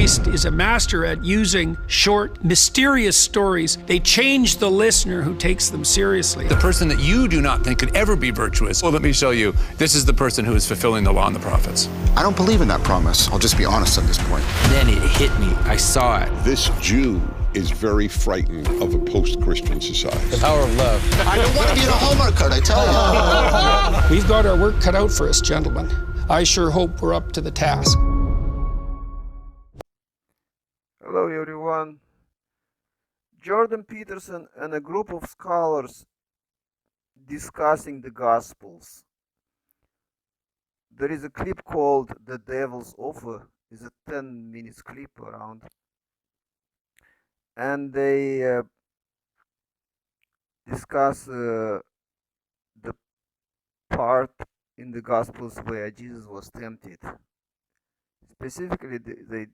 Christ is a master at using short, mysterious stories. They change the listener who takes them seriously. The person that you do not think could ever be virtuous, well, let me show you. This is the person who is fulfilling the law and the prophets. I don't believe in that promise. I'll just be honest at this point. Then it hit me. I saw it. This Jew is very frightened of a post-Christian society. The power of love. I don't want to be in a Hallmark card, I tell you. We've got our work cut out for us, gentlemen. I sure hope we're up to the task. Hello everyone. Jordan Peterson and a group of scholars discussing the Gospels. There is a clip called The Devil's Offer. It's a 10 minutes clip around. And they discuss the part in the Gospels where Jesus was tempted. Specifically, they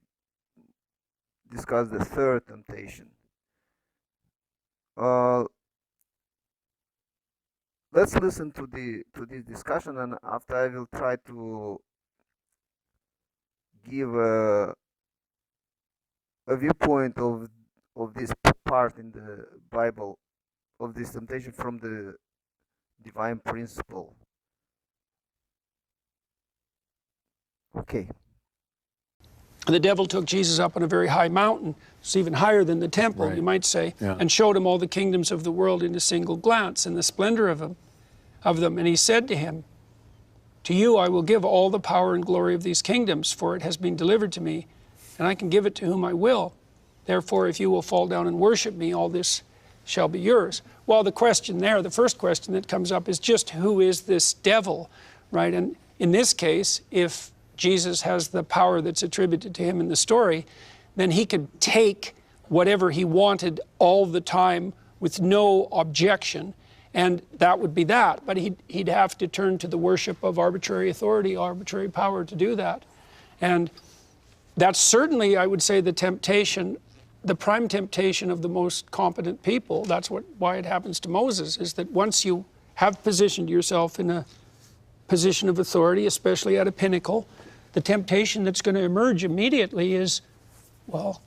discuss the third temptation. Let's listen to this discussion, and after I will try to give a viewpoint of this part in the Bible of this temptation from the divine principle. Okay. The devil took Jesus up on a very high mountain. It's even higher than the temple, Right. you might say, Yeah. and showed him all the kingdoms of the world in a single glance and the splendor of them. And he said to him, "To you I will give all the power and glory of these kingdoms, for it has been delivered to me, and I can give it to whom I will. Therefore, if you will fall down and worship me, all this shall be yours." Well, the question there, the first question that comes up is just who is this devil, right? And in this case, if Jesus has the power that's attributed to him in the story, then he could take whatever he wanted all the time with no objection, and that would be that. But he'd have to turn to the worship of arbitrary authority, arbitrary power to do that. And that's certainly, I would say, the temptation, the prime temptation of the most competent people. That's why it happens to Moses, is that once you have positioned yourself in a position of authority, especially at a pinnacle, the temptation that's going to emerge immediately is, well,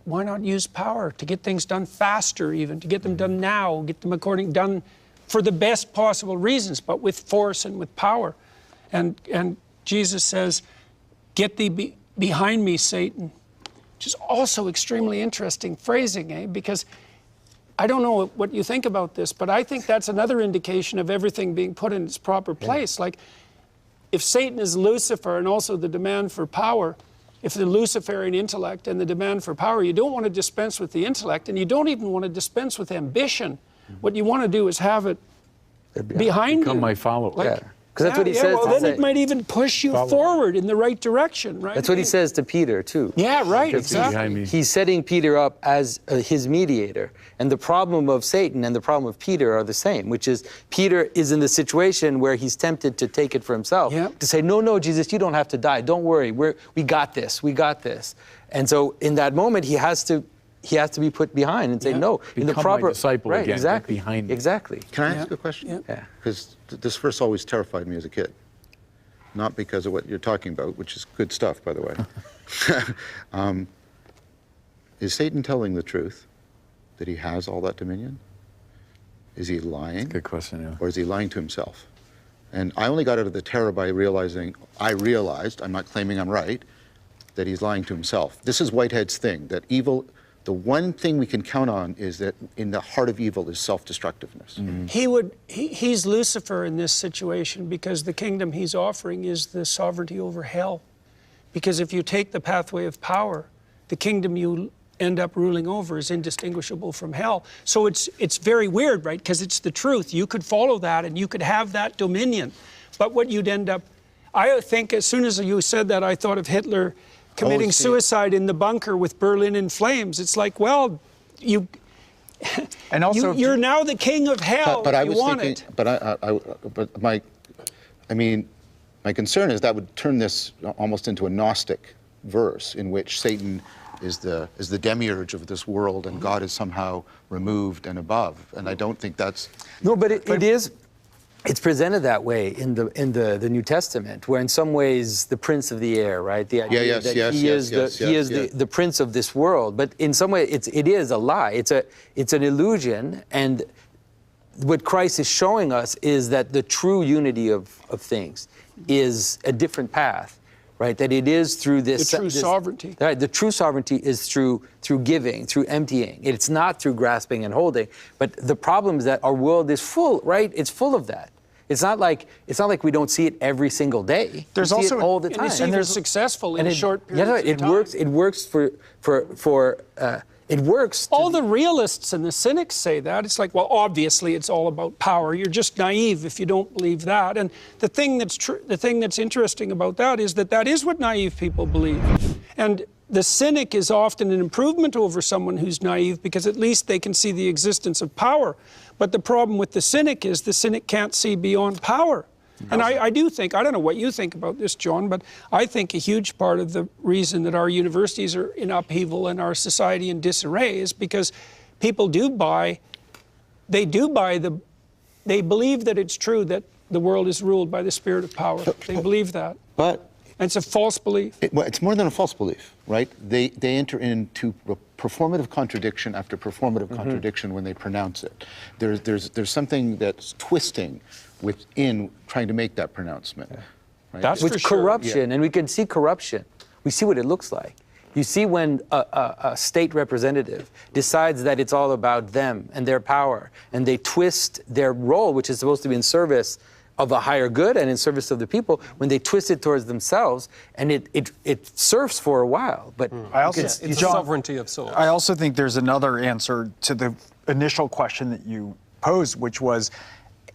why not use power to get things done faster, even to get them done now, get them done for the best possible reasons, but with force and with power. And Jesus says, "Get thee behind me, Satan," which is also extremely interesting phrasing, because I don't know what you think about this, but I think that's another indication of everything being put in its proper place. Like, if Satan is Lucifer and also the demand for power, if the Luciferian intellect and the demand for power, you don't want to dispense with the intellect, and you don't even want to dispense with ambition. What you want to do is have it behind you. Become my follower. Because that's what he says. Well, then it might even push you forward in the right direction, right? That's what he says to Peter, too. Yeah, right, Gets you behind exactly. me. He's setting Peter up as his mediator. And the problem of Satan and the problem of Peter are the same, which is Peter is in the situation where he's tempted to take it for himself. Yep. To say, no, Jesus, you don't have to die. Don't worry. We got this. We got this. And so in that moment, he has to be put behind and say, no. In the Become proper my disciple right, again, exactly. get behind me. Exactly. Can I ask a question? Yeah. Because this verse always terrified me as a kid. Not because of what you're talking about, which is good stuff, by the way. Is Satan telling the truth that he has all that dominion? Is he lying? Good question, yeah. Or is he lying to himself? And I only got out of the terror by realizing, I'm not claiming I'm right, that he's lying to himself. This is Whitehead's thing, that evil, the one thing we can count on is that in the heart of evil is self-destructiveness. He's Lucifer in this situation, because the kingdom he's offering is the sovereignty over hell. Because if you take the pathway of power, the kingdom you end up ruling over is indistinguishable from hell. So it's very weird, right? Because it's the truth. You could follow that and you could have that dominion. But what you'd end up, I think as soon as you said that, I thought of Hitler committing suicide in the bunker with Berlin in flames. It's like, well, And also, you're now the king of hell. But I was want thinking, it. but my concern is that would turn this almost into a Gnostic verse in which Satan is the demiurge of this world and God is somehow removed and above. And I don't think that's... No, but it is... it's presented that way in the New Testament, where in some ways the prince of the air, right? The idea yes, that yes, he yes, is yes, the prince of this world, but in some way it is a lie. It's an illusion, and what Christ is showing us is that the true unity of things is a different path, right? That it is through this The true sovereignty. Right. The true sovereignty is through giving, through emptying. It's not through grasping and holding. But the problem is that our world is full, right? It's full of that. It's not like we don't see it every single day. There's we see also- it all the And time. it's even successful in a short period Yeah, of it time. works. It works it works. All the realists and the cynics say that. It's like, well, obviously it's all about power. You're just naive if you don't believe that. And the thing that's interesting about that is what naive people believe. And the cynic is often an improvement over someone who's naive because at least they can see the existence of power. But the problem with the cynic is the cynic can't see beyond power. And I do think, I don't know what you think about this, John, but I think a huge part of the reason that our universities are in upheaval and our society in disarray is because people they believe that it's true that the world is ruled by the spirit of power. They believe that. But And it's a false belief. it's more than a false belief, right? They enter into performative contradiction after performative contradiction when they pronounce it. There's something that's twisting within trying to make that pronouncement. Right? That's with for sure. corruption, and we can see corruption. We see what it looks like. You see when a state representative decides that it's all about them and their power, and they twist their role, which is supposed to be in service of a higher good and in service of the people, when they twist it towards themselves, and it surfs for a while. But I also, It's John, sovereignty of soul. I also think there's another answer to the initial question that you posed, which was,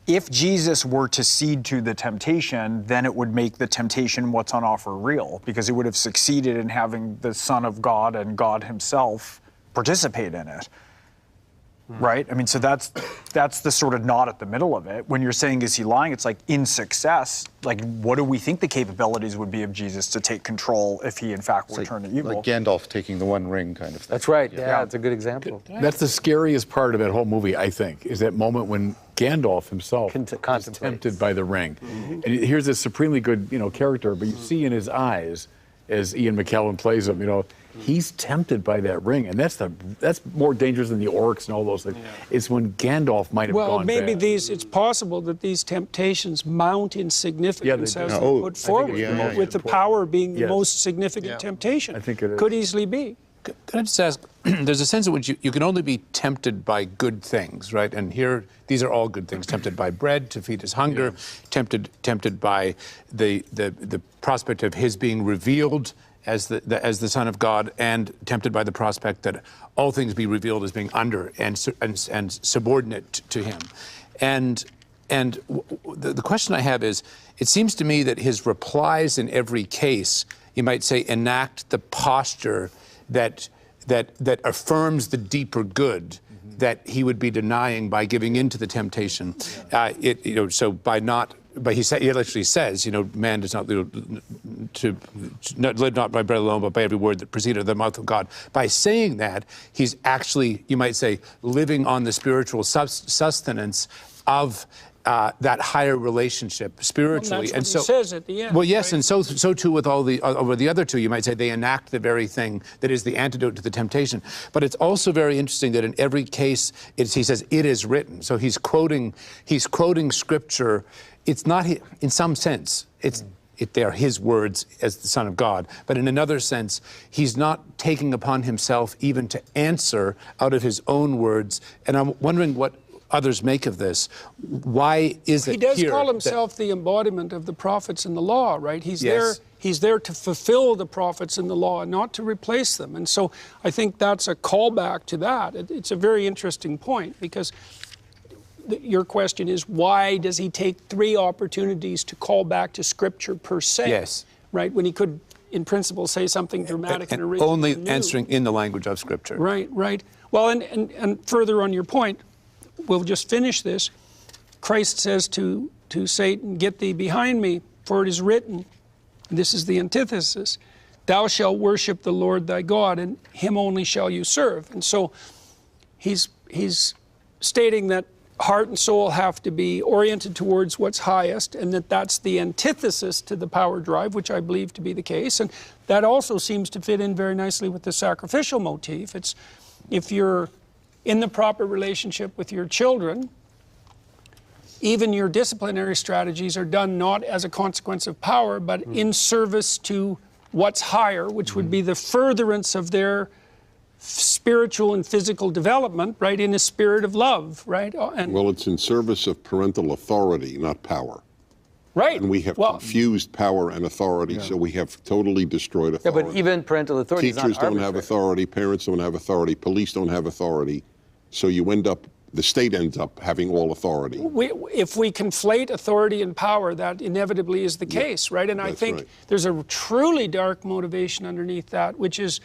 if Jesus were to cede to the temptation, then it would make the temptation what's on offer real, because it would have succeeded in having the Son of God and God himself participate in it. Right? I mean, so that's the sort of knot at the middle of it. When you're saying, is he lying? It's like, in success, like, what do we think the capabilities would be of Jesus to take control if he in fact were turned to evil? Like Gandalf taking the One Ring kind of thing. that's right. Yeah, it's a good example. That's the scariest part of that whole movie, I think, is that moment when Gandalf himself is Contemplates. tempted by the ring. And here's this supremely good, character, but you see in his eyes, as Ian McKellen plays him, he's tempted by that ring, and that's more dangerous than the orcs and all those things. It's when Gandalf might have Well, gone maybe bad. it's possible that these temptations mount in significance Yeah, they as do. they're put forward, with the power being the Yes. most significant temptation. I think it is. Could easily be. Can I just ask, there's a sense in which you can only be tempted by good things, right? And here, these are all good things. Tempted by bread to feed his hunger, tempted by the prospect of his being revealed as the Son of God, and tempted by the prospect that all things be revealed as being under and subordinate to him. And the question I have is, it seems to me that his replies in every case, you might say, enact the posture that affirms the deeper good that he would be denying by giving in to the temptation. So by not. But he actually says, man does not live not by bread alone, but by every word that proceeded of the mouth of God. By saying that, he's actually, you might say, living on the spiritual sustenance of that higher relationship spiritually. Well, that's what he says at the end. Well, yes, right? and so too with all the other two. You might say they enact the very thing that is the antidote to the temptation. But it's also very interesting that in every case, he says, "It is written." So he's quoting scripture. It's not, in some sense, they are his words as the Son of God. But in another sense, he's not taking upon himself even to answer out of his own words. And I'm wondering what others make of this. Why is it He does here call that- himself the embodiment of the prophets and the law, right? He's Yes. there to fulfill the prophets and the law, and not to replace them. And so I think that's a callback to that. It's a very interesting point, because your question is, why does he take 3 opportunities to call back to Scripture per se? Yes. Right, when he could, in principle, say something dramatic and original. only and new. answering in the language of Scripture. Right. Well, and further on your point, we'll just finish this. Christ says to Satan, "Get thee behind me, for it is written," and this is the antithesis, "Thou shalt worship the Lord thy God, and him only shall you serve." And so he's stating that heart and soul have to be oriented towards what's highest, and that's the antithesis to the power drive, which I believe to be the case. And that also seems to fit in very nicely with the sacrificial motif. It's if you're in the proper relationship with your children, even your disciplinary strategies are done not as a consequence of power, but in service to what's higher, which would be the furtherance of their spiritual and physical development, right, in a spirit of love, right? And Well, it's in service of parental authority, not power. right. And we have well, confused power and authority, so we have totally destroyed Yeah, authority. but even parental authority is not Teachers don't have arbitrary. authority, parents don't have authority, police don't have authority. So you end up, the state ends up having all authority. if we conflate authority and power, that inevitably is the case, right? And I that's think right. there's a truly dark motivation underneath that, which is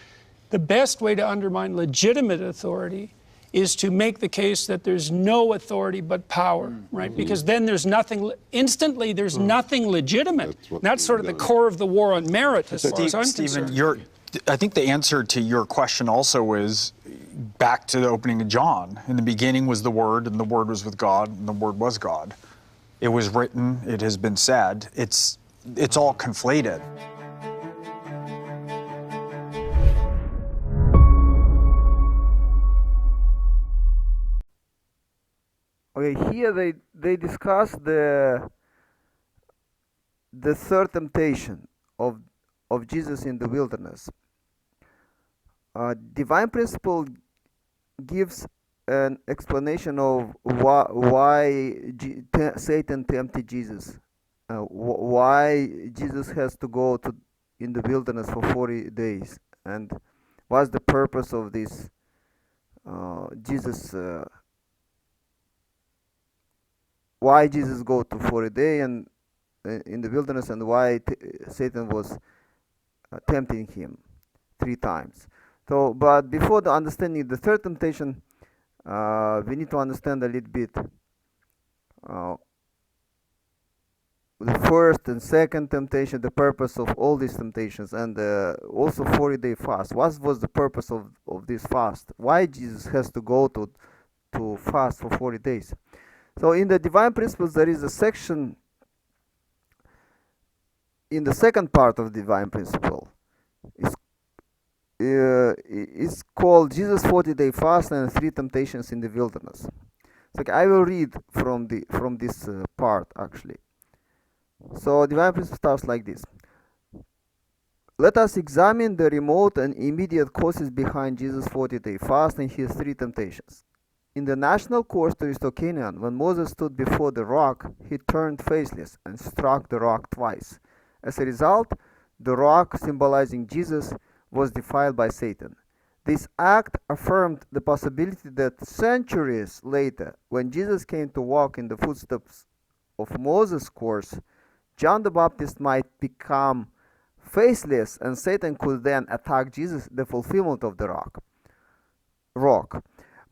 the best way to undermine legitimate authority is to make the case that there's no authority but power, right? Because then there's nothing, instantly there's nothing legitimate. That's sort of the core of the war on merit as far as I'm Stephen, concerned. I think the answer to your question also is back to the opening of John. In the beginning was the Word, and the Word was with God, and the Word was God. It was written, it has been said. It's all conflated. Okay, here they discuss the third temptation of Jesus in the wilderness. Divine principle gives an explanation of why Satan tempted Jesus, why Jesus has to go in the wilderness for 40 days, and what's the purpose of this why Jesus go to 40 days and in the wilderness, and why Satan was tempting him 3 times. So, but before the understanding the third temptation, we need to understand a little bit the first and second temptation, the purpose of all these temptations, and also 40-day fast. What was the purpose of this fast? Why Jesus has to go to fast for 40 days? So in the Divine Principles, there is a section in the second part of Divine Principle. It's called Jesus 40-day fast and 3 temptations in the wilderness. So I will read from this part actually. So Divine Principle starts like this. Let us examine the remote and immediate causes behind Jesus' 40-day fast and his 3 temptations. In the national course to Canaan, when Moses stood before the rock, he turned faceless and struck the rock twice. As a result, the rock, symbolizing Jesus, was defiled by Satan. This act affirmed the possibility that centuries later, when Jesus came to walk in the footsteps of Moses' course, John the Baptist might become faceless and Satan could then attack Jesus, the fulfillment of the rock.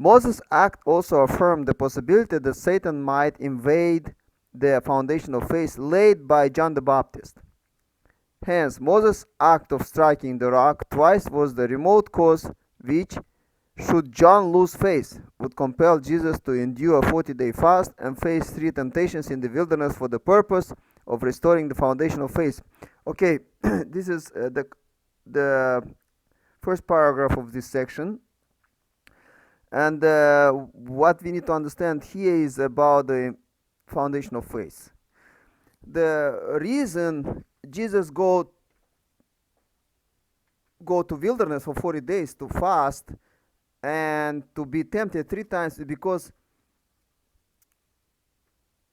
Moses' act also affirmed the possibility that Satan might invade the foundation of faith laid by John the Baptist. Hence, Moses' act of striking the rock twice was the remote cause which, should John lose faith, would compel Jesus to endure a 40-day fast and face 3 temptations in the wilderness for the purpose of restoring the foundation of faith. Okay, this is the first paragraph of this section. And what we need to understand here is about the foundation of faith. The reason Jesus go to wilderness for 40 days to fast and to be tempted 3 times is because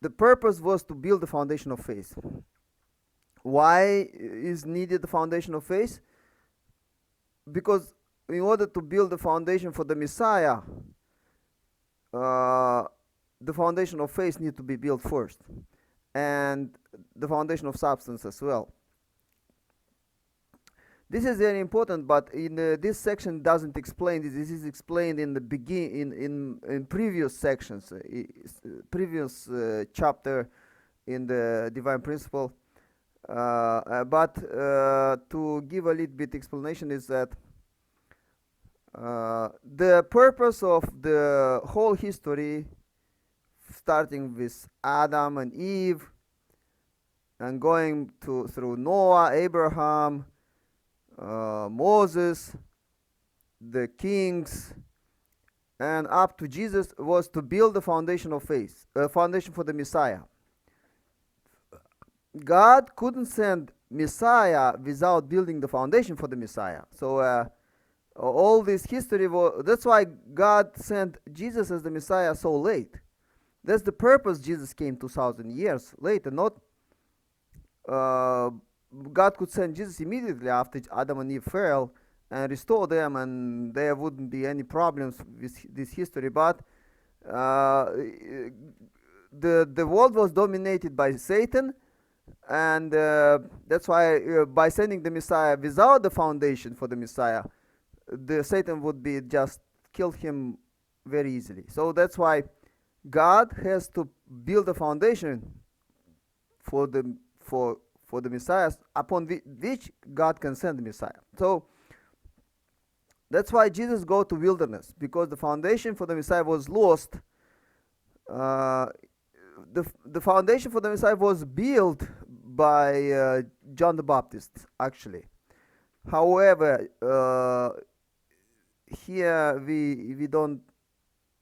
the purpose was to build the foundation of faith. Why is needed the foundation of faith? Because in order to build the foundation for the Messiah, the foundation of faith needs to be built first, and the foundation of substance as well. This is very important, but in this section doesn't explain this. This is explained in the in previous sections, previous chapter in the Divine Principle. But to give a little bit explanation is that the purpose of the whole history starting with Adam and Eve, and going through Noah, Abraham, Moses, the kings, and up to Jesus, was to build the foundation of faith, foundation for the Messiah. God couldn't send Messiah without building the foundation for the Messiah. So all this history, that's why God sent Jesus as the Messiah so late. That's the purpose Jesus came 2,000 years later. Not God could send Jesus immediately after Adam and Eve fell and restore them, and there wouldn't be any problems with this history. But the world was dominated by Satan, and that's why by sending the Messiah without the foundation for the Messiah, the Satan would be just kill him very easily. So that's why God has to build a foundation for the Messiah, upon which God can send the Messiah. So that's why Jesus go to wilderness, because the foundation for the Messiah was lost. The foundation for the Messiah was built by John the Baptist, actually. However, here we don't,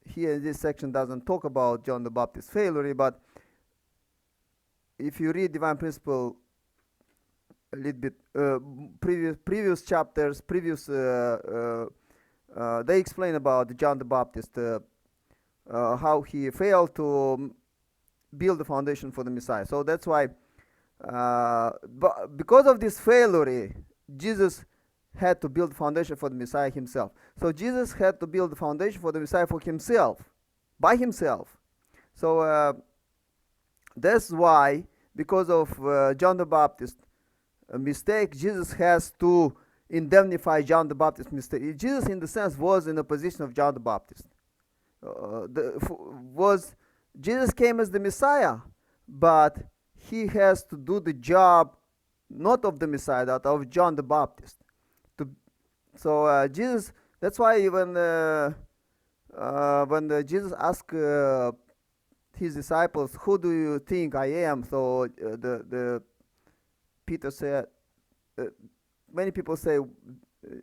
here this section doesn't talk about John the Baptist's failure, but if you read Divine Principle a little bit, previous chapters, they explain about John the Baptist, how he failed to build the foundation for the Messiah. So that's why, because of this failure, Jesus had to build the foundation for the Messiah himself. So Jesus had to build the foundation for the Messiah for himself, by himself. So that's why, because of John the Baptist's mistake, Jesus has to indemnify John the Baptist's mistake. Jesus, in the sense, was in the position of John the Baptist. Jesus came as the Messiah, but he has to do the job not of the Messiah, that of John the Baptist. So Jesus, that's why when Jesus asked his disciples, "Who do you think I am?" So the Peter said, many people say,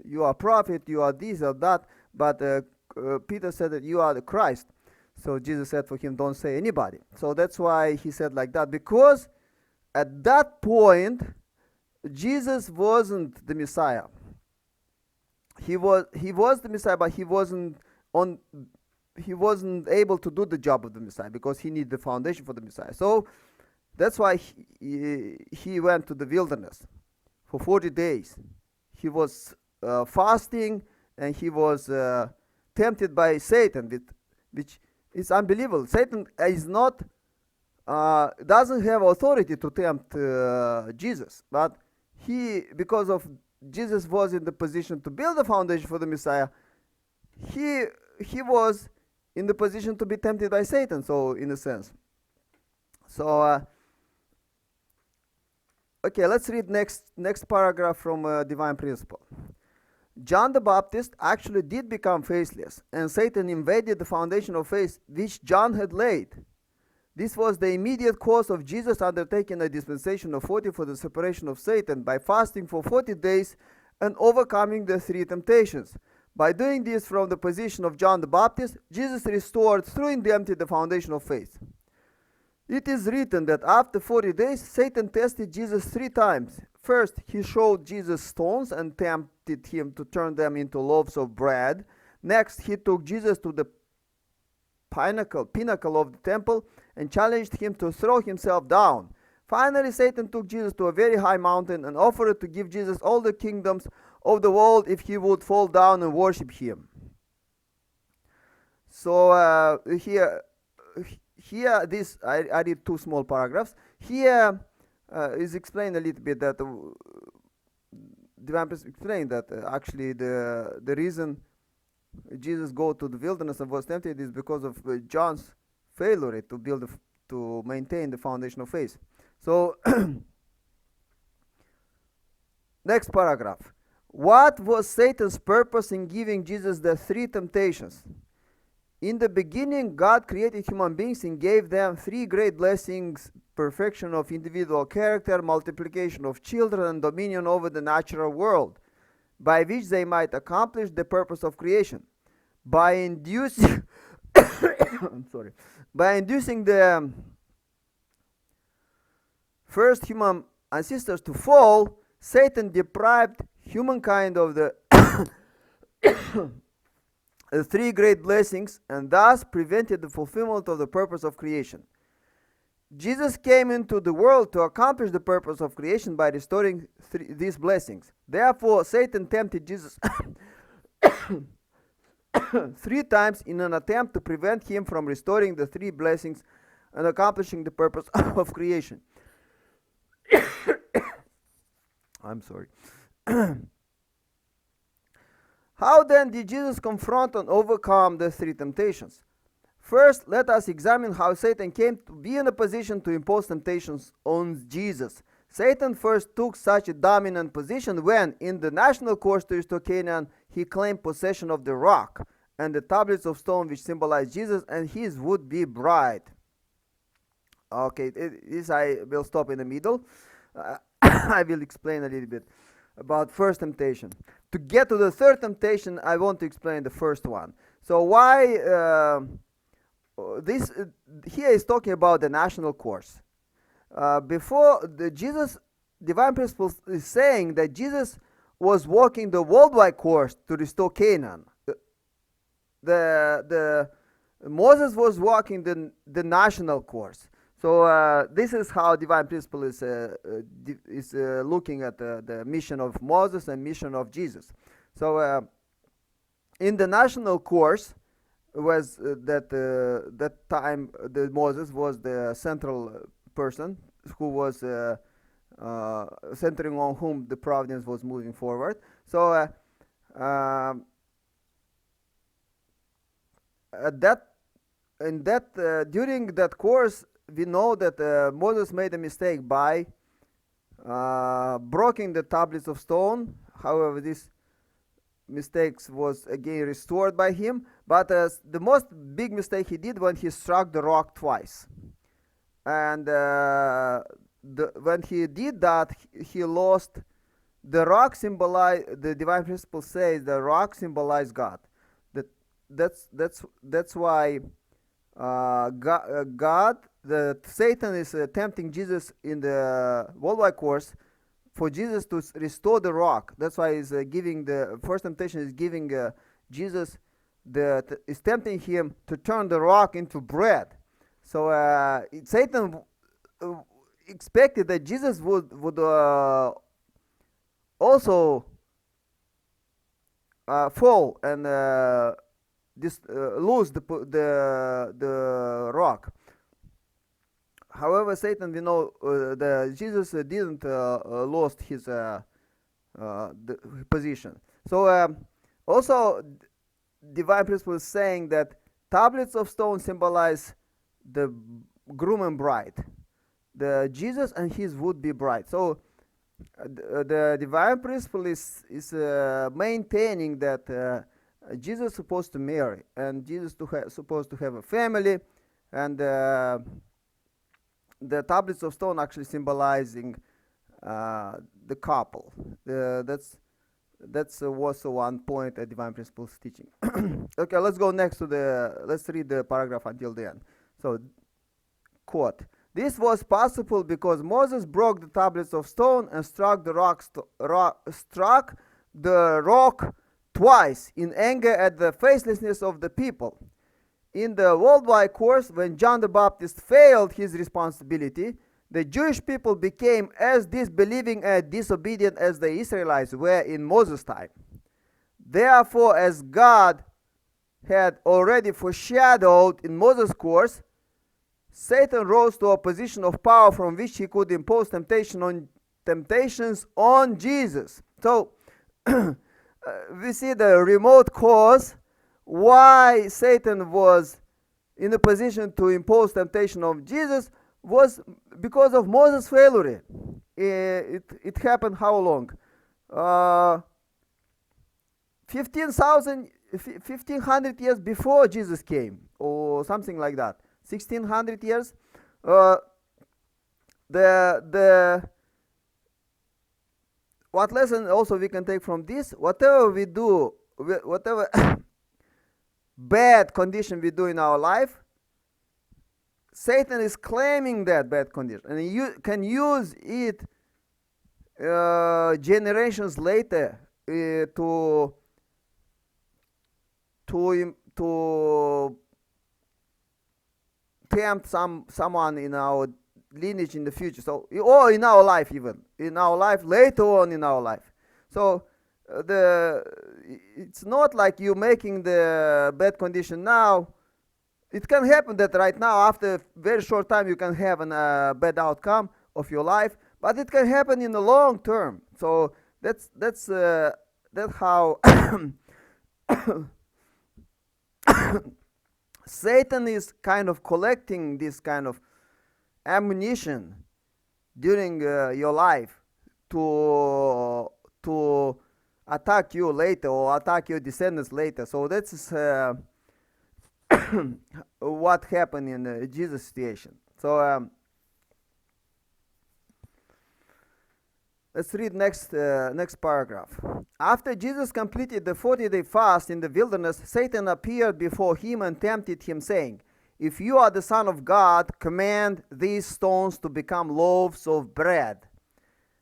"You are a prophet, you are this or that," but Peter said that you are the Christ. So Jesus said for him, "Don't say anybody." So that's why he said like that, because at that point Jesus wasn't the Messiah. He was the Messiah, but he wasn't able to do the job of the Messiah, because he needed the foundation for the Messiah. So that's why he went to the wilderness for 40 days. He was fasting, and he was tempted by Satan, which is unbelievable. Satan is not doesn't have authority to tempt Jesus, but because of Jesus was in the position to build the foundation for the Messiah, he was in the position to be tempted by Satan. So in a sense, so okay, let's read next paragraph from Divine Principle. John the Baptist actually did become faithless, and Satan invaded the foundation of faith which John had laid. This was the immediate cause of Jesus undertaking a dispensation of 40 for the separation of Satan by fasting for 40 days and overcoming the 3 temptations. By doing this from the position of John the Baptist, Jesus restored through indemnity the foundation of faith. It is written that after 40 days, Satan tested Jesus 3 times. First, he showed Jesus stones and tempted him to turn them into loaves of bread. Next, he took Jesus to the pinnacle of the temple and challenged him to throw himself down. Finally, Satan took Jesus to a very high mountain and offered to give Jesus all the kingdoms of the world if he would fall down and worship him. So here this I read 2 small paragraphs. Here is explained a little bit that Divine Principle explained that actually the reason Jesus go to the wilderness and was tempted is because of John's failure to maintain the foundation of faith. So next paragraph. What was Satan's purpose in giving Jesus the 3 temptations? In the beginning, God created human beings and gave them three great blessings: perfection of individual character, multiplication of children, and dominion over the natural world, by which they might accomplish the purpose of creation. By inducing I'm sorry, by inducing the first human ancestors to fall, Satan deprived humankind of the three great blessings and thus prevented the fulfillment of the purpose of creation. Jesus came into the world to accomplish the purpose of creation by restoring these blessings. Therefore, Satan tempted Jesus 3 times in an attempt to prevent him from restoring the 3 blessings and accomplishing the purpose of creation. I'm sorry. How then did Jesus confront and overcome the 3 temptations? First, let us examine how Satan came to be in a position to impose temptations on Jesus. Satan first took such a dominant position when, in the national course to restore Canaan, he claimed possession of the rock and the tablets of stone which symbolize Jesus and his would-be bride. Okay, this I will stop in the middle. I will explain a little bit about first temptation. To get to the third temptation, I want to explain the first one. So why this here is talking about the national course. Before Jesus, divine principles is saying that Jesus was walking the worldwide course to restore Canaan. The Moses was walking the national course. So this is how divine principle is looking at the mission of Moses and mission of Jesus. So in the national course was that time the Moses was the central person who was centering on whom the providence was moving forward. So during that course, we know that Moses made a mistake by breaking the tablets of stone. However, this mistake was again restored by him. But the most big mistake he did when he struck the rock twice. And when he did that, he lost. The rock symbolize, the divine principle says the rock symbolized God. That's why Satan is tempting Jesus in the worldwide course for Jesus to restore the rock. That's why he's giving the first temptation is giving Jesus is tempting him to turn the rock into bread. So Satan expected that Jesus would also fall and lose the rock. However, Satan, we know that Jesus didn't lost his position. So also, divine principle is saying that tablets of stone symbolize the groom and bride, the Jesus and his would-be bride. So the divine principle is maintaining that Jesus is supposed to marry, and Jesus supposed to have a family, and the tablets of stone actually symbolizing the couple. That's also one point at divine principles teaching. Okay, let's go next to let's read the paragraph until the end. So, quote, "This was possible because Moses broke the tablets of stone and struck the rock twice in anger at the faithlessness of the people. In the worldwide course, when John the Baptist failed his responsibility, the Jewish people became as disbelieving and disobedient as the Israelites were in Moses' time. Therefore, as God had already foreshadowed in Moses' course, Satan rose to a position of power from which he could impose temptations on Jesus." So we see the remote cause why Satan was in a position to impose temptation on Jesus was because of Moses' failure. It happened how long? 1500 years before Jesus came, or something like that. 1600 years. What lesson also we can take from this? Whatever we do, whatever bad condition we do in our life, Satan is claiming that bad condition, and you can use it generations later to tempt someone in our lineage in the future. So, or in our life, even in our life later on in our life. So it's not like you making the bad condition now. It can happen that right now, after a very short time, you can have a bad outcome of your life, but it can happen in the long term. So that's how Satan is kind of collecting this kind of ammunition during your life to attack you later or attack your descendants later. So that's what happened in Jesus' situation. So let's read next paragraph. After Jesus completed the 40-day fast in the wilderness, Satan appeared before him and tempted him, saying, "If you are the Son of God, command these stones to become loaves of bread."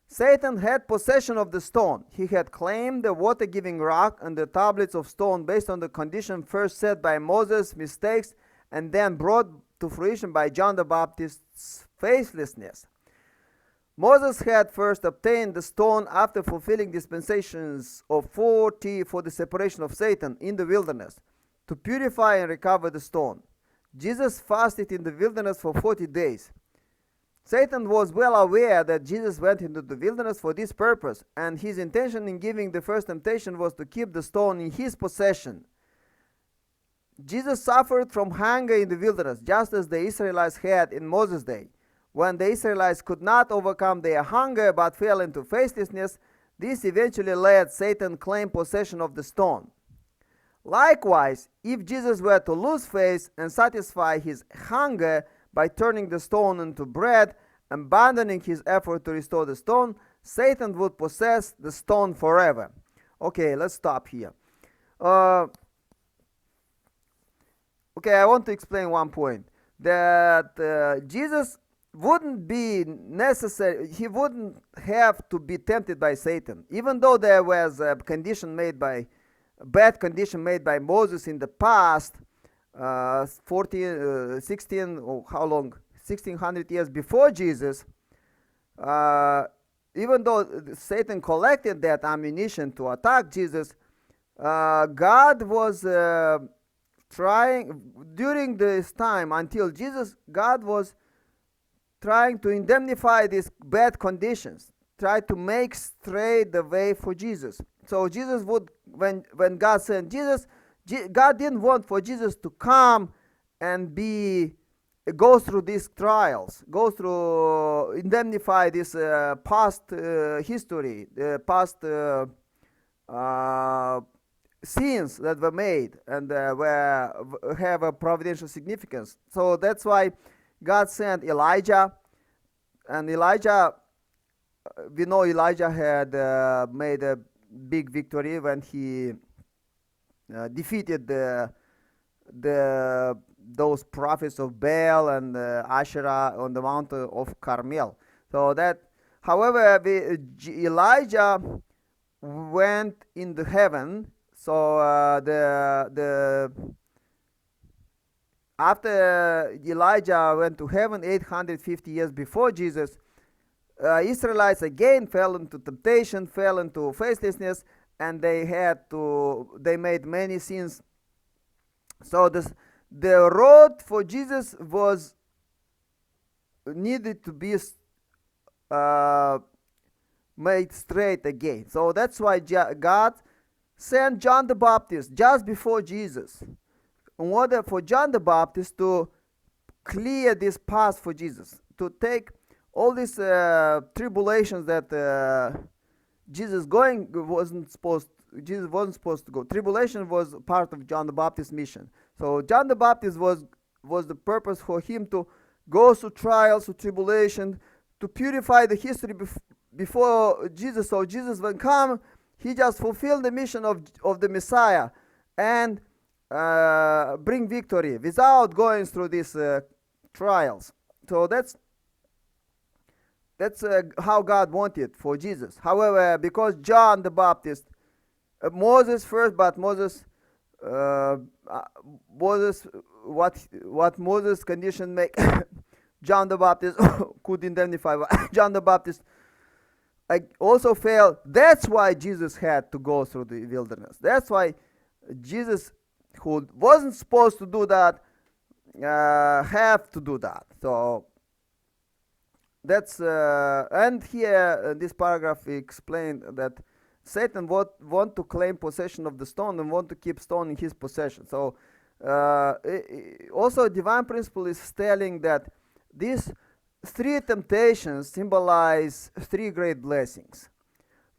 Satan had possession of the stone. He had claimed the water-giving rock and the tablets of stone based on the condition first set by Moses' mistakes and then brought to fruition by John the Baptist's faithlessness. Moses had first obtained the stone after fulfilling dispensations of 40 for the separation of Satan in the wilderness to purify and recover the stone. Jesus fasted in the wilderness for 40 days. Satan was well aware that Jesus went into the wilderness for this purpose, and his intention in giving the first temptation was to keep the stone in his possession. Jesus suffered from hunger in the wilderness, just as the Israelites had in Moses' day. When the Israelites could not overcome their hunger but fell into faithlessness, this eventually led Satan to claim possession of the stone. Likewise, if Jesus were to lose faith and satisfy his hunger by turning the stone into bread, abandoning his effort to restore the stone, Satan would possess the stone forever. Okay, let's stop here. Okay, I want to explain one point. That Jesus wouldn't be necessary, he wouldn't have to be tempted by Satan. Even though there was a bad condition made by Moses in the past, 16, or how long, 1600 years before Jesus, even though Satan collected that ammunition to attack Jesus, God was trying, during this time until Jesus, God was trying to indemnify these bad conditions, try to make straight the way for Jesus. So Jesus would, when God sent Jesus, God didn't want for Jesus to come and go through these trials, go through, indemnify this past history, past sins that were made and have a providential significance. So that's why God sent Elijah, and Elijah, we know Elijah had made a big victory when he defeated those prophets of Baal and Asherah on the mountain of Carmel. So that, however, Elijah went into heaven. So after Elijah went to heaven 850 years before Jesus, Israelites again fell into temptation, fell into faithlessness, and they made many sins. So the road for Jesus needed to be made straight again. So that's why God sent John the Baptist just before Jesus, in order for John the Baptist to clear this path for Jesus, to take all these tribulations that Jesus wasn't supposed Jesus wasn't supposed to go. Tribulation was part of John the Baptist's mission. So John the Baptist was the purpose for him to go through trials, through tribulation, to purify the history before Jesus. So Jesus, when come, he just fulfilled the mission of the Messiah and bring victory without going through these trials. So that's how God wanted for Jesus. However, because John the Baptist, Moses first, but Moses, what Moses' condition make John the Baptist could indemnify. John the Baptist also failed. That's why Jesus had to go through the wilderness. That's why Jesus, who wasn't supposed to do that, have to do that. So that's and here this paragraph explained that Satan want to claim possession of the stone and want to keep stone in his possession. So also divine principle is telling that these three temptations symbolize three great blessings.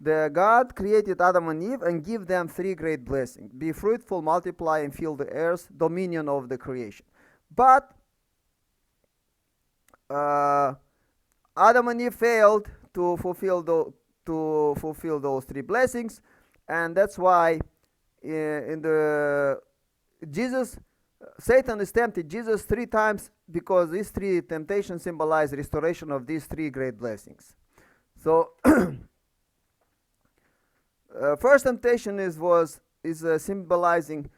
The God created Adam and Eve and give them three great blessings: be fruitful, multiply, and fill the earth, dominion of the creation. But Adam and Eve failed to fulfill those three blessings, and that's why Satan is tempted Jesus 3 times, because these three temptations symbolize restoration of these three great blessings. So first temptation is symbolizing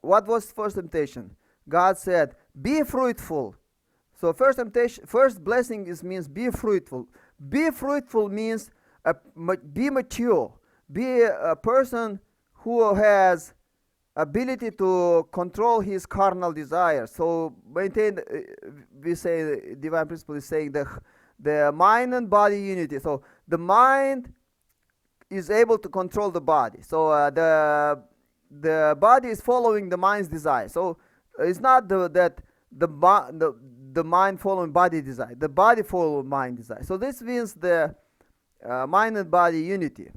what was first temptation? God said, "Be fruitful." So first blessing means be fruitful. Be fruitful means be mature. Be a person who has ability to control his carnal desires. So maintain, we say, divine principle is saying the mind and body unity. So the mind is able to control the body. So the body is following the mind's desire. So it's not that the mind following body desire. The body follow mind desire. So this means the mind and body unity.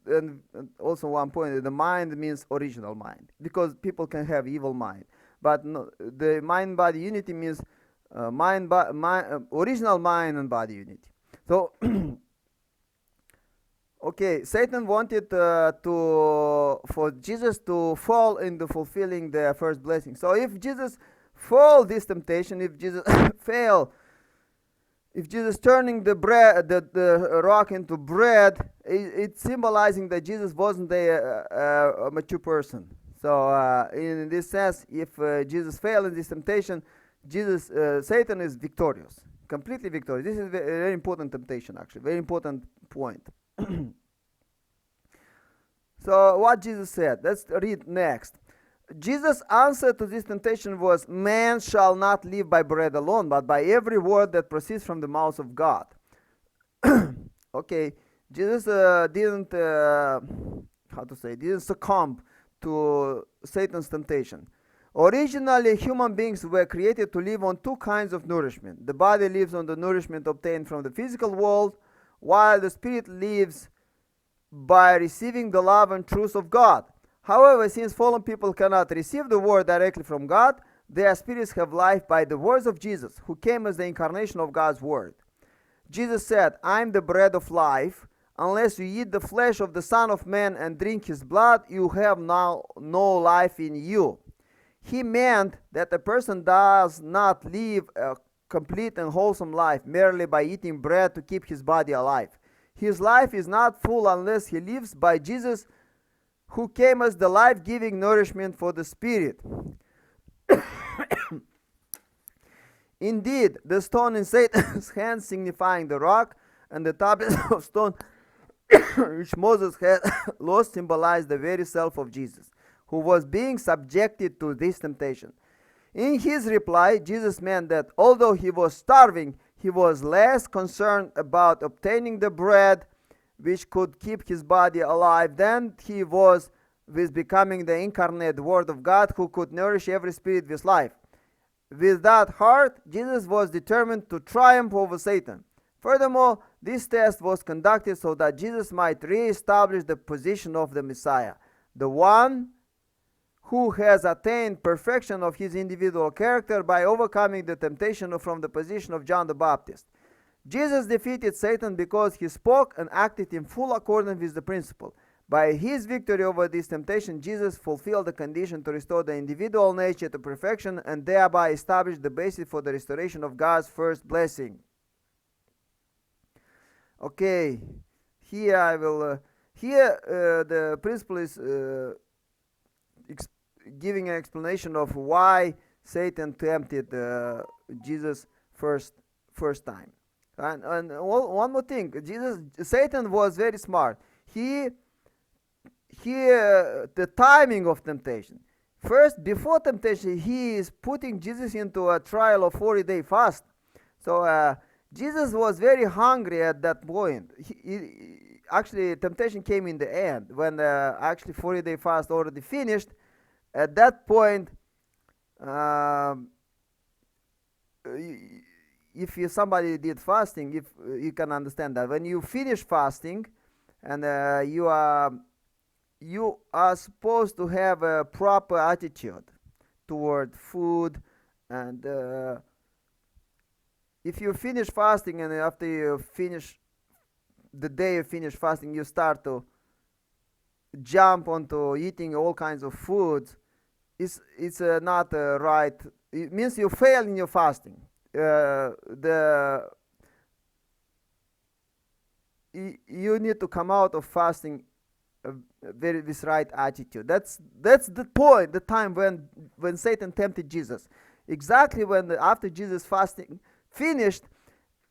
And also one point, the mind means original mind, because people can have evil mind, but no, the mind body unity means original mind and body unity. So okay, Satan wanted for Jesus to fall into fulfilling the first blessing. So if Jesus fall this temptation, if Jesus fail, if Jesus turning the rock into bread, it's symbolizing that Jesus wasn't a mature person. So in this sense, if Jesus failed in this temptation, Satan is victorious, completely victorious. This is a very important temptation, actually, very important point. So what Jesus said, let's read next. Jesus' answer to this temptation was, "Man shall not live by bread alone, but by every word that proceeds from the mouth of God." Okay, Jesus didn't succumb to Satan's temptation. Originally, human beings were created to live on two kinds of nourishment. The body lives on the nourishment obtained from the physical world, while the spirit lives by receiving the love and truth of God. However, since fallen people cannot receive the word directly from God, their spirits have life by the words of Jesus, who came as the incarnation of God's word. Jesus said, "I am the bread of life. Unless you eat the flesh of the Son of Man and drink his blood, you have now no life in you." He meant that a person does not live a complete and wholesome life merely by eating bread to keep his body alive. His life is not full unless he lives by Jesus, who came as the life-giving nourishment for the spirit. Indeed, the stone in Satan's hand signifying the rock, and the tablets of stone which Moses had lost symbolized the very self of Jesus, who was being subjected to this temptation. In his reply, Jesus meant that although he was starving, he was less concerned about obtaining the bread which could keep his body alive than he was with becoming the incarnate Word of God, who could nourish every spirit with life. With that heart, Jesus was determined to triumph over Satan. Furthermore, This test was conducted so that Jesus might re-establish the position of the Messiah, the one who has attained perfection of his individual character by overcoming the temptation from the position of John the Baptist. Jesus defeated Satan because he spoke and acted in full accordance with the principle. By his victory over this temptation, Jesus fulfilled the condition to restore the individual nature to perfection and thereby establish the basis for the restoration of God's first blessing. Okay, here I will. The principle is giving an explanation of why Satan tempted Jesus first time. And one more thing, Satan was very smart. The timing of temptation. First, before temptation, he is putting Jesus into a trial of 40-day fast. So Jesus was very hungry at that point. Actually, temptation came in the end when actually 40-day fast already finished. At that point, if somebody did fasting, if you can understand that when you finish fasting, and you are supposed to have a proper attitude toward food, and if you finish fasting and after you finish the day you finish fasting, you start to jump onto eating all kinds of foods, it's not right. It means you fail in your fasting. You need to come out of fasting with right attitude. That's the point, the time when Satan tempted Jesus. Exactly after Jesus fasting finished,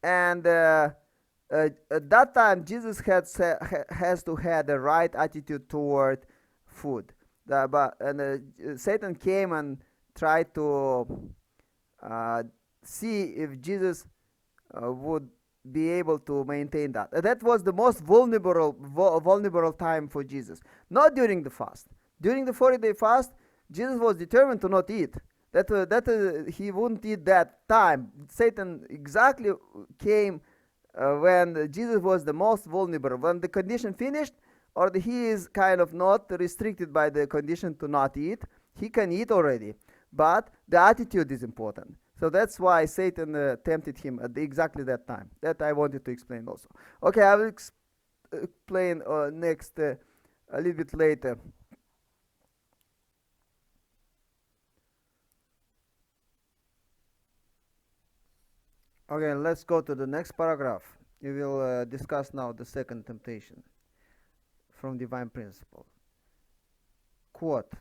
and at that time Jesus has to have the right attitude toward food. Satan came and tried to see if Jesus would be able to maintain that. That was the most vulnerable time for Jesus. Not during the fast. During the 40-day fast, Jesus was determined to not eat. He wouldn't eat that time. Satan exactly came when Jesus was the most vulnerable. When the condition finished, or he is kind of not restricted by the condition to not eat, he can eat already. But the attitude is important. So that's why Satan tempted him at exactly that time. That I wanted to explain also. Okay, I will explain next a little bit later. Okay, let's go to the next paragraph. We will discuss now the second temptation from divine principle. Quote,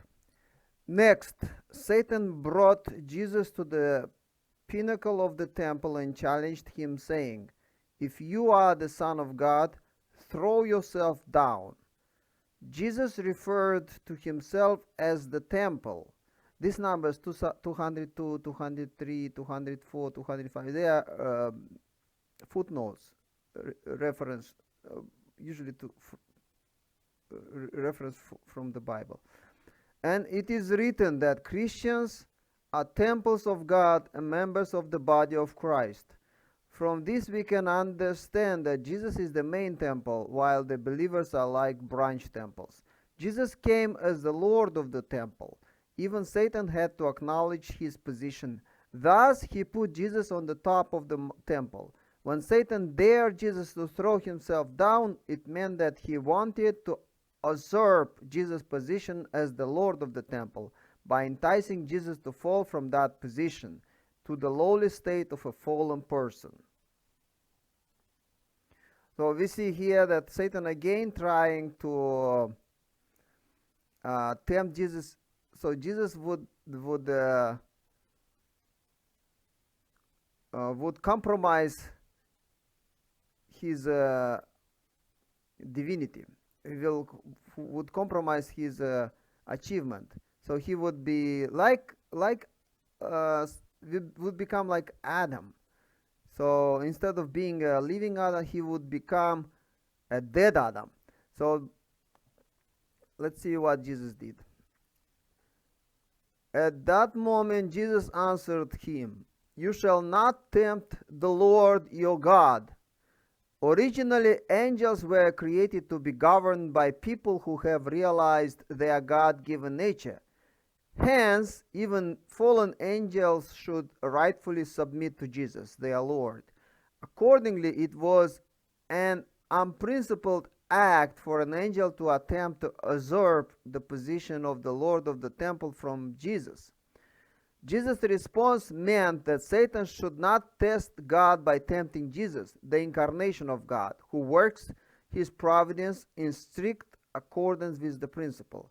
next, Satan brought Jesus to the pinnacle of the temple and challenged him, saying, if you are the Son of God, throw yourself down. Jesus referred to himself as the temple. These numbers, 202, 203, 204, 205, they are footnotes, reference, usually to reference from the Bible. And it is written that Christians are temples of God and members of the body of Christ. From this we can understand that Jesus is the main temple, while the believers are like branch temples. Jesus came as the Lord of the temple. Even Satan had to acknowledge his position. Thus he put Jesus on the top of the temple. When Satan dared Jesus to throw himself down, it meant that he wanted to usurp Jesus' position as the Lord of the temple by enticing Jesus to fall from that position to the lowly state of a fallen person. So we see here that Satan again trying to tempt Jesus. So Jesus would compromise his divinity. He would compromise his achievement. So he would be would become like Adam. So instead of being a living Adam, he would become a dead Adam. So let's see what Jesus did. At that moment, Jesus answered him, you shall not tempt the Lord your God. Originally, angels were created to be governed by people who have realized their God-given nature. Hence, even fallen angels should rightfully submit to Jesus, their Lord. Accordingly, it was an unprincipled act for an angel to attempt to usurp the position of the Lord of the temple from Jesus. Jesus' response meant that Satan should not test God by tempting Jesus, the incarnation of God, who works his providence in strict accordance with the principle.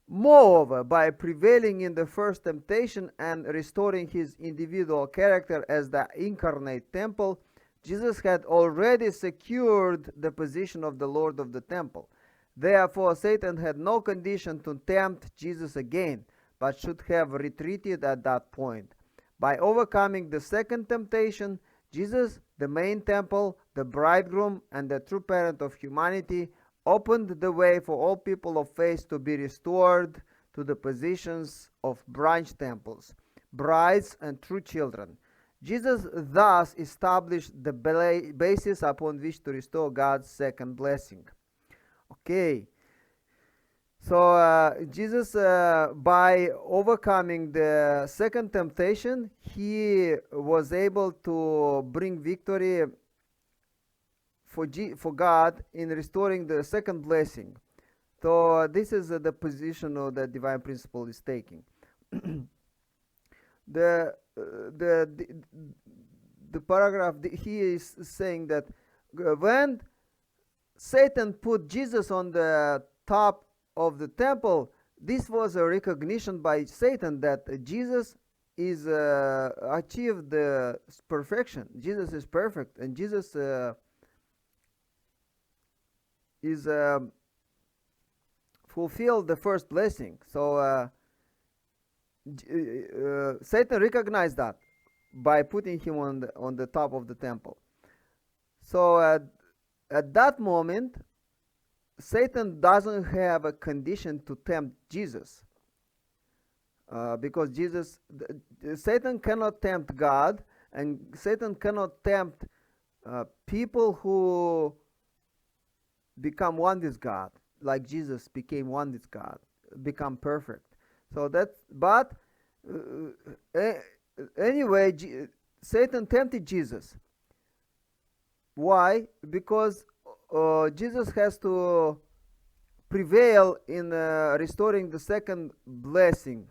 Moreover, by prevailing in the first temptation and restoring his individual character as the incarnate temple, Jesus had already secured the position of the Lord of the temple. Therefore, Satan had no condition to tempt Jesus again, but should have retreated at that point. By overcoming the second temptation, Jesus, the main temple, the bridegroom, and the true parent of humanity, opened the way for all people of faith to be restored to the positions of branch temples, brides, and true children. Jesus thus established the basis upon which to restore God's second blessing. Okay. So Jesus, by overcoming the second temptation, he was able to bring victory for God in restoring the second blessing. So this is the position of the divine principle is taking. the paragraph he is saying that when Satan put Jesus on the top of the temple, this was a recognition by Satan that Jesus is achieved the perfection. Jesus is perfect, and Jesus is fulfilled the first blessing. So Satan recognized that by putting him on the top of the temple. So at that moment, Satan doesn't have a condition to tempt Jesus, because Satan cannot tempt God, and Satan cannot tempt people who become one with God, like Jesus became one with God, become perfect. So but anyway, Satan tempted Jesus. Why? Because Jesus has to prevail in restoring the second blessing.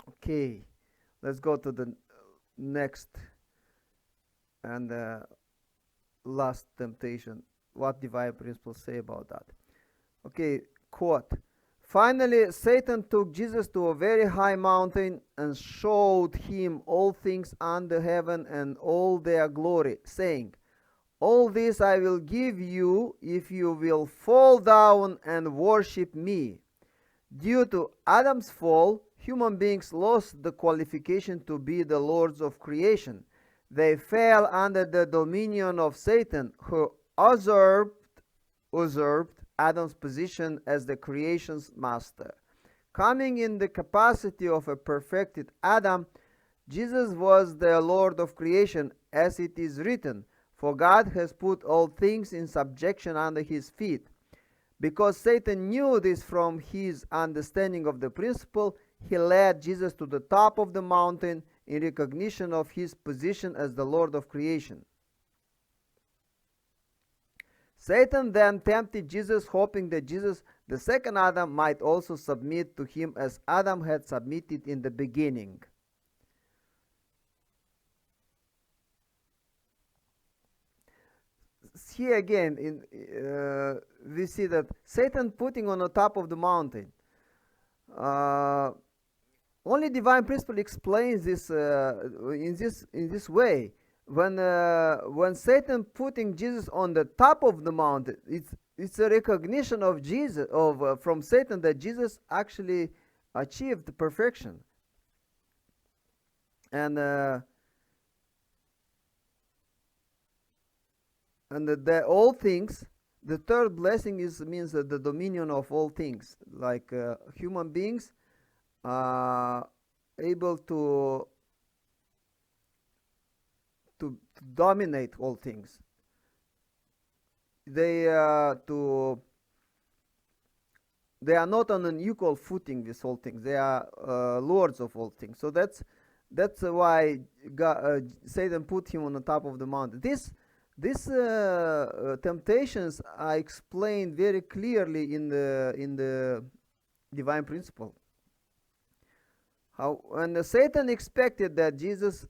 Okay, let's go to the next and last temptation. What divine principles say about that? Okay, quote. Finally, Satan took Jesus to a very high mountain and showed him all things under heaven and all their glory, saying, "All this I will give you if you will fall down and worship me." Due to Adam's fall, human beings lost the qualification to be the lords of creation. They fell under the dominion of Satan, who usurped Adam's position as the creation's master. Coming in the capacity of a perfected Adam, Jesus was the Lord of creation, as it is written, "For God has put all things in subjection under his feet." Because Satan knew this from his understanding of the principle, he led Jesus to the top of the mountain in recognition of his position as the Lord of creation. Satan then tempted Jesus, hoping that Jesus, the second Adam, might also submit to him as Adam had submitted in the beginning. Here again, we see that Satan putting on the top of the mountain. Only divine principle explains this in this way. When Satan putting Jesus on the top of the mountain, it's a recognition of Jesus from Satan that Jesus actually achieved perfection, and the all things. The third blessing means that the dominion of all things, like human beings able to dominate all things. They are not on an equal footing with all things. They are lords of all things. So that's why Satan put him on the top of the mountain. These temptations are explained very clearly in the divine principle. When Satan expected that Jesus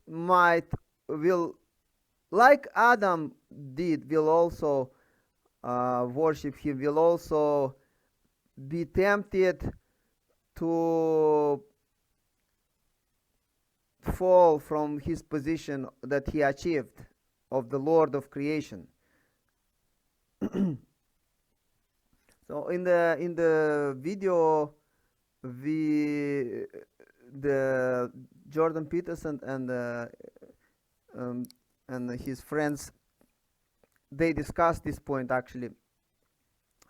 will, like Adam did, will also worship him, will also be tempted to fall from his position that he achieved of the Lord of creation. So in the video, the Jordan Peterson and his friends, they discussed this point actually,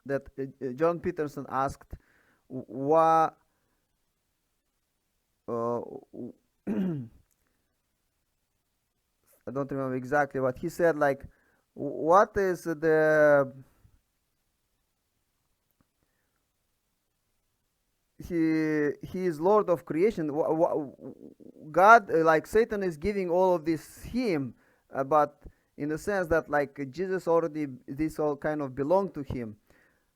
that John Peterson asked what I don't remember exactly what he said, like, what is he is Lord of creation. God, like Satan is giving all of this him, but in the sense that like Jesus already, this all kind of belonged to him.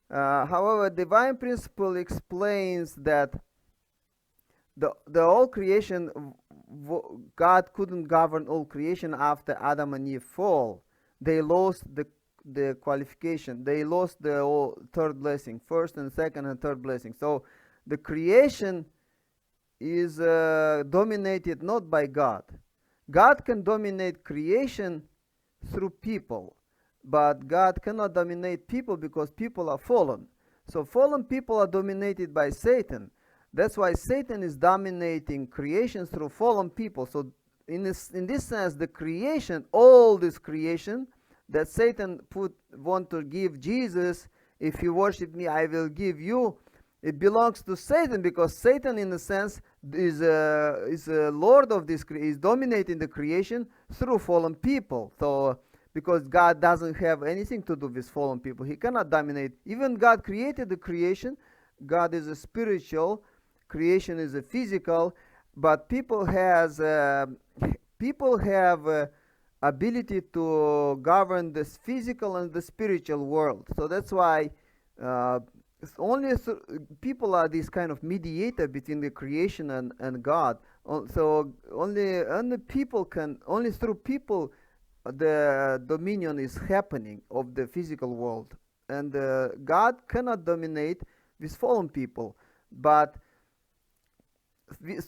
However, divine principle explains that the all creation, God couldn't govern all creation after Adam and Eve fall. They lost the qualification. They lost the third blessing, first and second and third blessing. So the creation is dominated not by God. God can dominate creation through people, but God cannot dominate people because people are fallen. So fallen people are dominated by Satan. That's why Satan is dominating creation through fallen people. So in this sense, the creation, all this creation that Satan want to give Jesus, if you worship me, I will give you, it belongs to Satan, because Satan, in a sense, is a lord of this, is dominating the creation through fallen people. So because God doesn't have anything to do with fallen people, he cannot dominate. Even God created the creation. God is a spiritual, creation is a physical, but people have ability to govern the physical and the spiritual world. So that's why only people are this kind of mediator between the creation and God. So only through people the dominion is happening of the physical world, and God cannot dominate with fallen people, but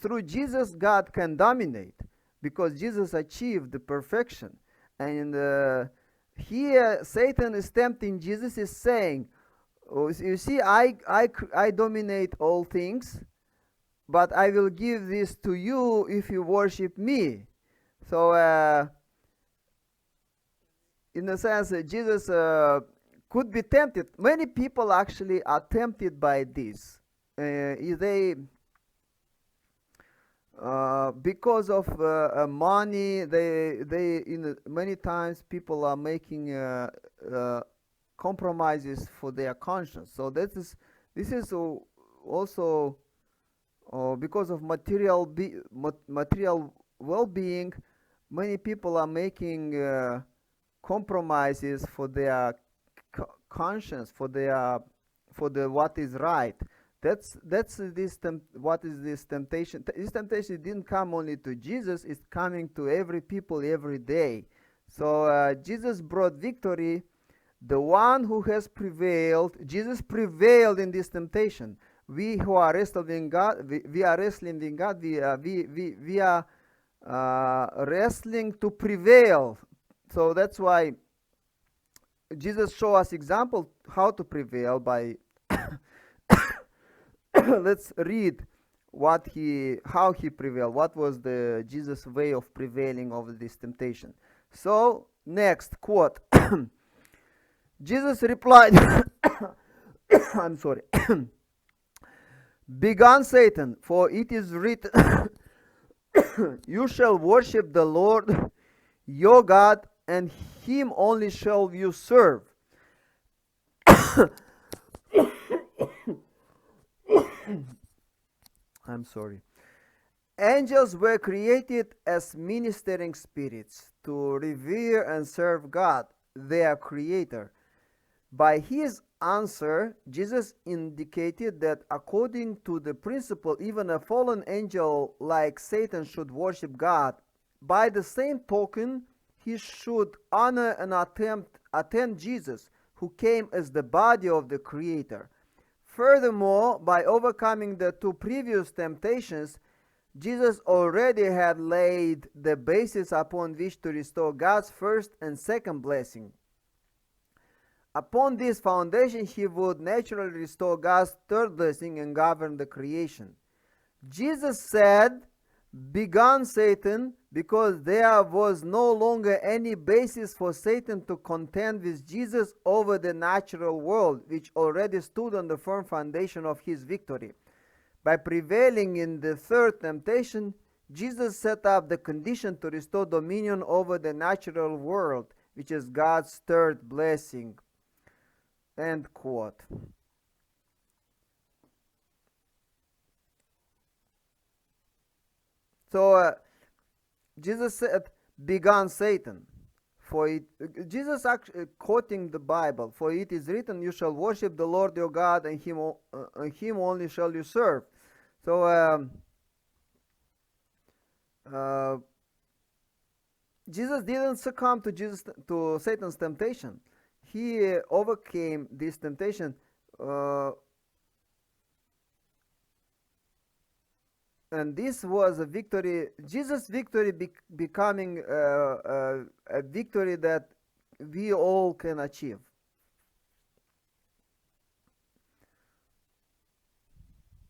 through Jesus God can dominate, because Jesus achieved the perfection. And here Satan is tempting Jesus, is saying, oh, you see, I dominate all things, but I will give this to you if you worship me. So in a sense, Jesus could be tempted. Many people actually are tempted by this. Because of money, many times people are making compromises for their conscience. So this is also because of material well-being. Many people are making compromises for their conscience, for what is right. That's what is this temptation? This temptation didn't come only to Jesus; it's coming to every people every day. So Jesus brought victory. The one who has prevailed, Jesus prevailed in this temptation. We who are wrestling God, we are wrestling with God. We are wrestling to prevail. So that's why Jesus showed us example how to prevail by. Let's read how he prevailed. What was the Jesus' way of prevailing over this temptation? So next quote. Jesus replied, I'm sorry. Begone, Satan, for it is written, You shall worship the Lord your God, and him only shall you serve. I'm sorry. Angels were created as ministering spirits to revere and serve God, their creator. By his answer, Jesus indicated that according to the principle, even a fallen angel like Satan should worship God. By the same token, he should honor and attend Jesus, who came as the body of the Creator. Furthermore, by overcoming the two previous temptations, Jesus already had laid the basis upon which to restore God's first and second blessing. Upon this foundation, he would naturally restore God's third blessing and govern the creation. Jesus said, "Begone, Satan," because there was no longer any basis for Satan to contend with Jesus over the natural world, which already stood on the firm foundation of his victory. By prevailing in the third temptation, Jesus set up the condition to restore dominion over the natural world, which is God's third blessing. End quote. So Jesus said, "Begone, Satan." For it, Jesus actually quoting the Bible, "For it is written, you shall worship the Lord your God, and him only shall you serve." So Jesus didn't succumb to Satan's temptation. He overcame this temptation. And this was a victory, Jesus' victory becoming a victory that we all can achieve.